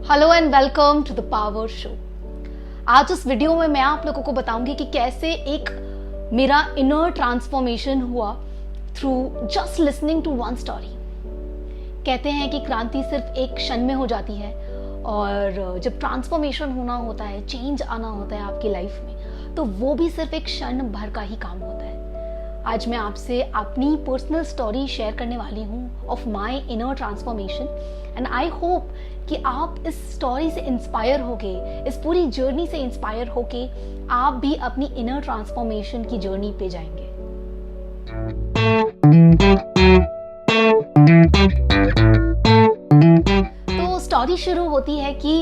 Hello and welcome to the power show. आज इस video में मैं आप लोगों को बताऊंगी कि कैसे एक मेरा इनर ट्रांसफॉर्मेशन हुआ through just listening to one story. कहते हैं कि क्रांति सिर्फ एक क्षण में हो जाती है और जब ट्रांसफॉर्मेशन होना होता है, चेंज आना होता है आपकी लाइफ में, तो वो भी सिर्फ एक क्षण भर का ही काम होता है। आज मैं आपसे अपनी पर्सनल स्टोरी शेयर करने वाली हूँ of my inner transformation and I hope कि आप इस स्टोरी से इंस्पायर होके, इस पूरी जर्नी से इंस्पायर होके आप भी अपनी इनर ट्रांसफॉर्मेशन की जर्नी पे जाएंगे। तो स्टोरी शुरू होती है कि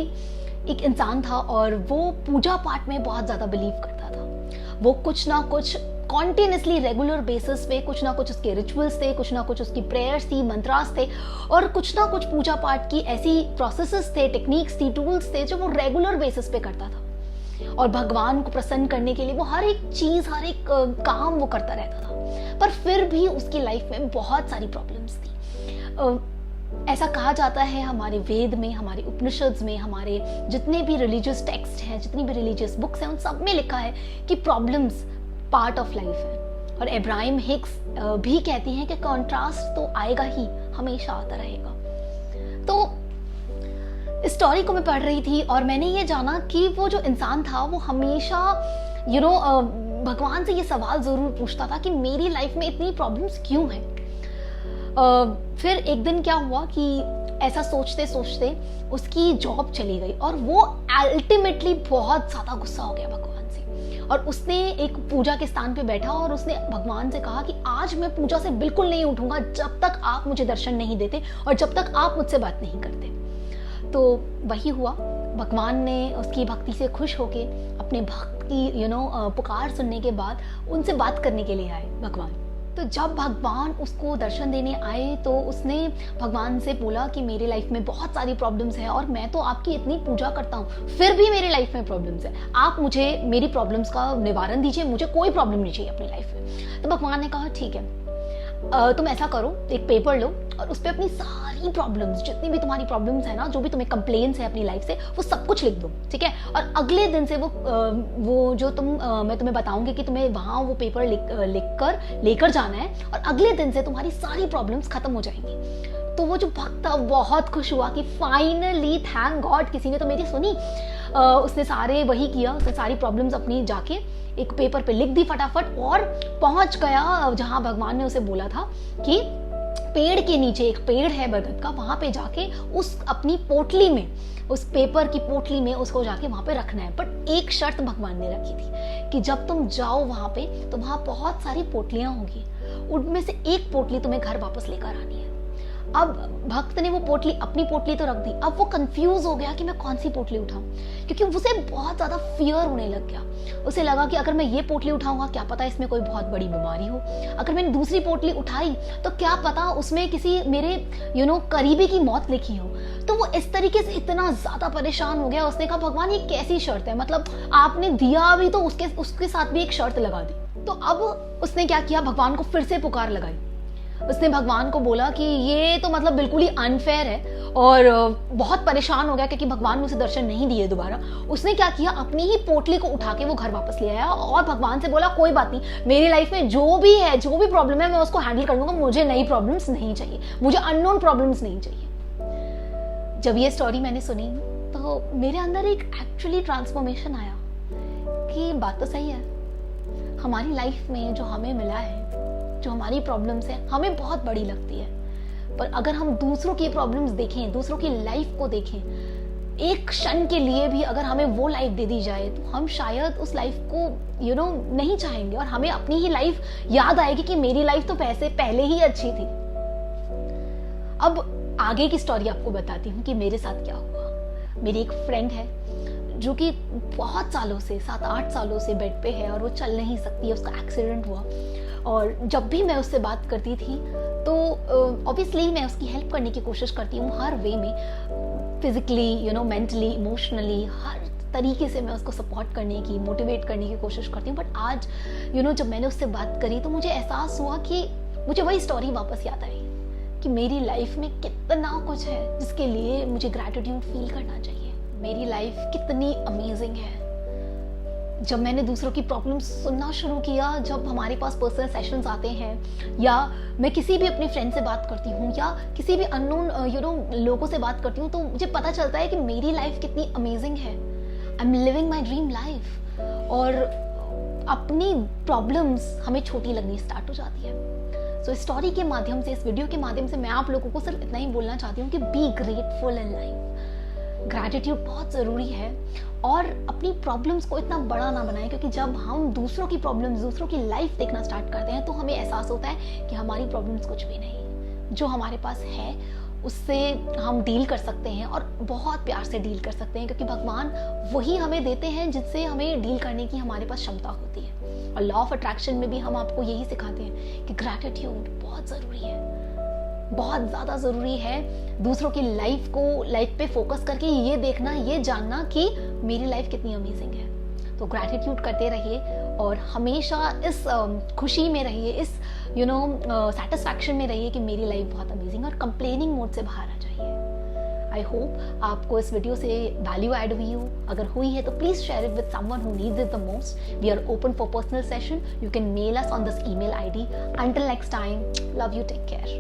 एक इंसान था और वो पूजा पाठ में बहुत ज्यादा बिलीव करता था। वो कुछ ना कुछ कॉन्टिन्यूसली रेगुलर बेसिस पे कुछ ना कुछ उसके रिचुअल्स थे, कुछ ना कुछ उसकी प्रेयर्स थी, मंत्रास थे और कुछ ना कुछ पूजा पाठ की ऐसी प्रोसेसेस थे, टेक्निक्स थी, टूल्स थे जो वो रेगुलर बेसिस पे करता था। और भगवान को प्रसन्न करने के लिए वो हर एक चीज, हर एक काम वो करता रहता था। पर फिर भी उसकी लाइफ में बहुत सारी प्रॉब्लम्स थी। ऐसा कहा जाता है हमारे वेद में, हमारे उपनिषद्स में, हमारे जितने भी रिलीजियस टेक्स्ट हैं, जितनी भी रिलीजियस बुक्स हैं, उन सब में लिखा है कि प्रॉब्लम्स पार्ट ऑफ लाइफ है। और एब्राहिम हिक्स भी कहती हैं कि कॉन्ट्रास्ट तो आएगा ही, हमेशा आता रहेगा। तो इस स्टोरी को मैं पढ़ रही थी और मैंने ये जाना कि वो जो इंसान था वो हमेशा भगवान से ये सवाल जरूर पूछता था कि मेरी लाइफ में इतनी प्रॉब्लम्स क्यों हैं। फिर एक दिन क्या हुआ कि ऐसा सोचते सोचते उसकी जॉब चली गई और वो अल्टीमेटली बहुत ज्यादा गुस्सा हो गया भगवान से। और उसने एक पूजा के स्थान पे बैठा और उसने भगवान से कहा कि आज मैं पूजा से बिल्कुल नहीं उठूंगा जब तक आप मुझे दर्शन नहीं देते और जब तक आप मुझसे बात नहीं करते। तो वही हुआ, भगवान ने उसकी भक्ति से खुश होके अपने भक्त की पुकार सुनने के बाद उनसे बात करने के लिए आए भगवान। तो जब भगवान उसको दर्शन देने आए तो उसने भगवान से बोला कि मेरे लाइफ में बहुत सारी प्रॉब्लम्स हैं और मैं तो आपकी इतनी पूजा करता हूँ फिर भी मेरे लाइफ में प्रॉब्लम्स है। आप मुझे मेरी प्रॉब्लम्स का निवारण दीजिए, मुझे कोई प्रॉब्लम नहीं चाहिए अपनी लाइफ में। तो भगवान ने कहा ठीक है, तुम ऐसा करो, एक पेपर लो और उस पर अपनी सारी प्रॉब्लम्स, जितनी भी तुम्हारी प्रॉब्लम्स है ना, जो भी तुम्हें कंप्लेंट्स है अपनी लाइफ से, वो सब कुछ लिख दो, ठीक है। और अगले दिन से वो जो मैं तुम्हें बताऊंगी कि तुम्हें वहां वो पेपर लिख कर लेकर जाना है और अगले दिन से तुम्हारी सारी प्रॉब्लम्स खत्म हो जाएंगी। तो वो जो भक्त था बहुत खुश हुआ कि फाइनली, थैंक गॉड, किसी ने तो मेरी सुनी। उसने सारे वही किया, उसने सारी प्रॉब्लम्स अपनी जाके एक पेपर पे लिख दी फटाफट और पहुंच गया जहां भगवान ने उसे बोला था कि पेड़ के नीचे एक पेड़ है बरगद का, वहां पे जाके उस अपनी पोटली में, उस पेपर की पोटली में उसको जाके वहां पे रखना है। बट एक शर्त भगवान ने रखी थी कि जब तुम जाओ वहां पे तो वहां बहुत सारी पोटलियां होंगी, उनमें से एक पोटली तुम्हें घर वापस लेकर आनी है। अब भक्त ने वो पोटली, अपनी पोटली तो रख दी, अब वो कंफ्यूज हो गया कि मैं कौन सी पोटली उठाऊं, क्योंकि उसे बहुत ज्यादा फियर होने लग गया। उसे लगा कि अगर मैं ये पोटली उठाऊंगा क्या पता इसमें कोई बहुत बड़ी बीमारी हो, अगर मैंने दूसरी पोटली उठाई तो क्या पता उसमें किसी मेरे करीबी की मौत लिखी हो। तो वो इस तरीके से इतना ज्यादा परेशान हो गया। उसने कहा भगवान ये कैसी शर्त है, मतलब आपने दिया भी तो उसके साथ भी एक शर्त लगा दी। तो अब उसने क्या किया, भगवान को फिर से पुकार लगाई। उसने भगवान को बोला कि ये तो मतलब बिल्कुल ही अनफेयर है और बहुत परेशान हो गया क्योंकि भगवान ने उसे दर्शन नहीं दिए दोबारा। उसने क्या किया, अपनी ही पोटली को उठा के वो घर वापस ले आया और भगवान से बोला कोई बात नहीं, मेरी लाइफ में जो भी है, जो भी प्रॉब्लम है मैं उसको हैंडल कर लूंगा, मुझे नई प्रॉब्लम्स नहीं चाहिए, मुझे अननोन प्रॉब्लम्स नहीं चाहिए। जब ये स्टोरी मैंने सुनी तो मेरे अंदर एक एक्चुअली ट्रांसफॉर्मेशन आया कि बात तो सही है, हमारी लाइफ में जो हमें मिला है, जो हमारी प्रॉब्लम्स है, हमें बहुत बड़ी लगती है। पर अगर हम दूसरों की प्रॉब्लम्स देखें, दूसरों की लाइफ को देखें, एक क्षण के लिए भी अगर हमें वो लाइफ दे दी जाए तो हम शायद उस लाइफ को नहीं चाहेंगे और हमें अपनी ही लाइफ याद आएगी कि मेरी लाइफ तो पहले ही अच्छी थी। अब आगे की स्टोरी आपको बताती हूँ कि मेरे साथ क्या हुआ। मेरी एक फ्रेंड है जो कि बहुत सालों से, 7-8 सालों से बेड पे है और वो चल नहीं सकती है, उसका एक्सीडेंट हुआ। और जब भी मैं उससे बात करती थी तो ऑब्वियसली मैं उसकी हेल्प करने की कोशिश करती हूँ हर वे में, फिजिकली, मेंटली, इमोशनली, हर तरीके से मैं उसको सपोर्ट करने की, मोटिवेट करने की कोशिश करती हूँ। बट आज जब मैंने उससे बात करी तो मुझे एहसास हुआ कि मुझे वही स्टोरी वापस याद आई कि मेरी लाइफ में कितना कुछ है जिसके लिए मुझे ग्रैटिट्यूड फील करना चाहिए। मेरी लाइफ कितनी अमेजिंग है। जब मैंने दूसरों की प्रॉब्लम्स सुनना शुरू किया, जब हमारे पास पर्सनल सेशंस आते हैं, या मैं किसी भी अपनी फ्रेंड से बात करती हूँ या किसी भी अननोन लोगों से बात करती हूँ, तो मुझे पता चलता है कि मेरी लाइफ कितनी अमेजिंग है। I am living my dream life. और अपनी प्रॉब्लम्स हमें छोटी लगनी स्टार्ट हो जाती है। सो इस स्टोरी के माध्यम से, इस वीडियो के माध्यम से मैं आप लोगों को सिर्फ इतना ही बोलना चाहती हूँ कि be grateful in life. Gratitude बहुत ज़रूरी है, और अपनी प्रॉब्लम्स को इतना बड़ा ना बनाएं, क्योंकि जब हम दूसरों की प्रॉब्लम्स, दूसरों की लाइफ देखना स्टार्ट करते हैं तो हमें एहसास होता है कि हमारी प्रॉब्लम्स कुछ भी नहीं। जो हमारे पास है उससे हम डील कर सकते हैं, और बहुत प्यार से डील कर सकते हैं, क्योंकि भगवान वही हमें देते हैं जिससे हमें डील करने की हमारे पास क्षमता होती है। और लॉ ऑफ अट्रैक्शन में भी हम आपको यही सिखाते हैं कि ग्रैटिट्यूड बहुत ज़रूरी है, बहुत ज़्यादा ज़रूरी है। दूसरों की लाइफ पे फोकस करके ये देखना, ये जानना कि मेरी लाइफ कितनी अमेजिंग है। तो ग्रैटिट्यूड करते रहिए और हमेशा इस खुशी में रहिए, इस सेटिस्फैक्शन में रहिए कि मेरी लाइफ बहुत अमेजिंग है, और कंप्लेनिंग मोड से बाहर आ जाइए। आई होप आपको इस वीडियो से वैल्यू ऐड हुई हो। अगर हुई है तो please share it with someone who needs it the most. We are open for personal session. You can mail us on this email ID. Until next time, love you, take care.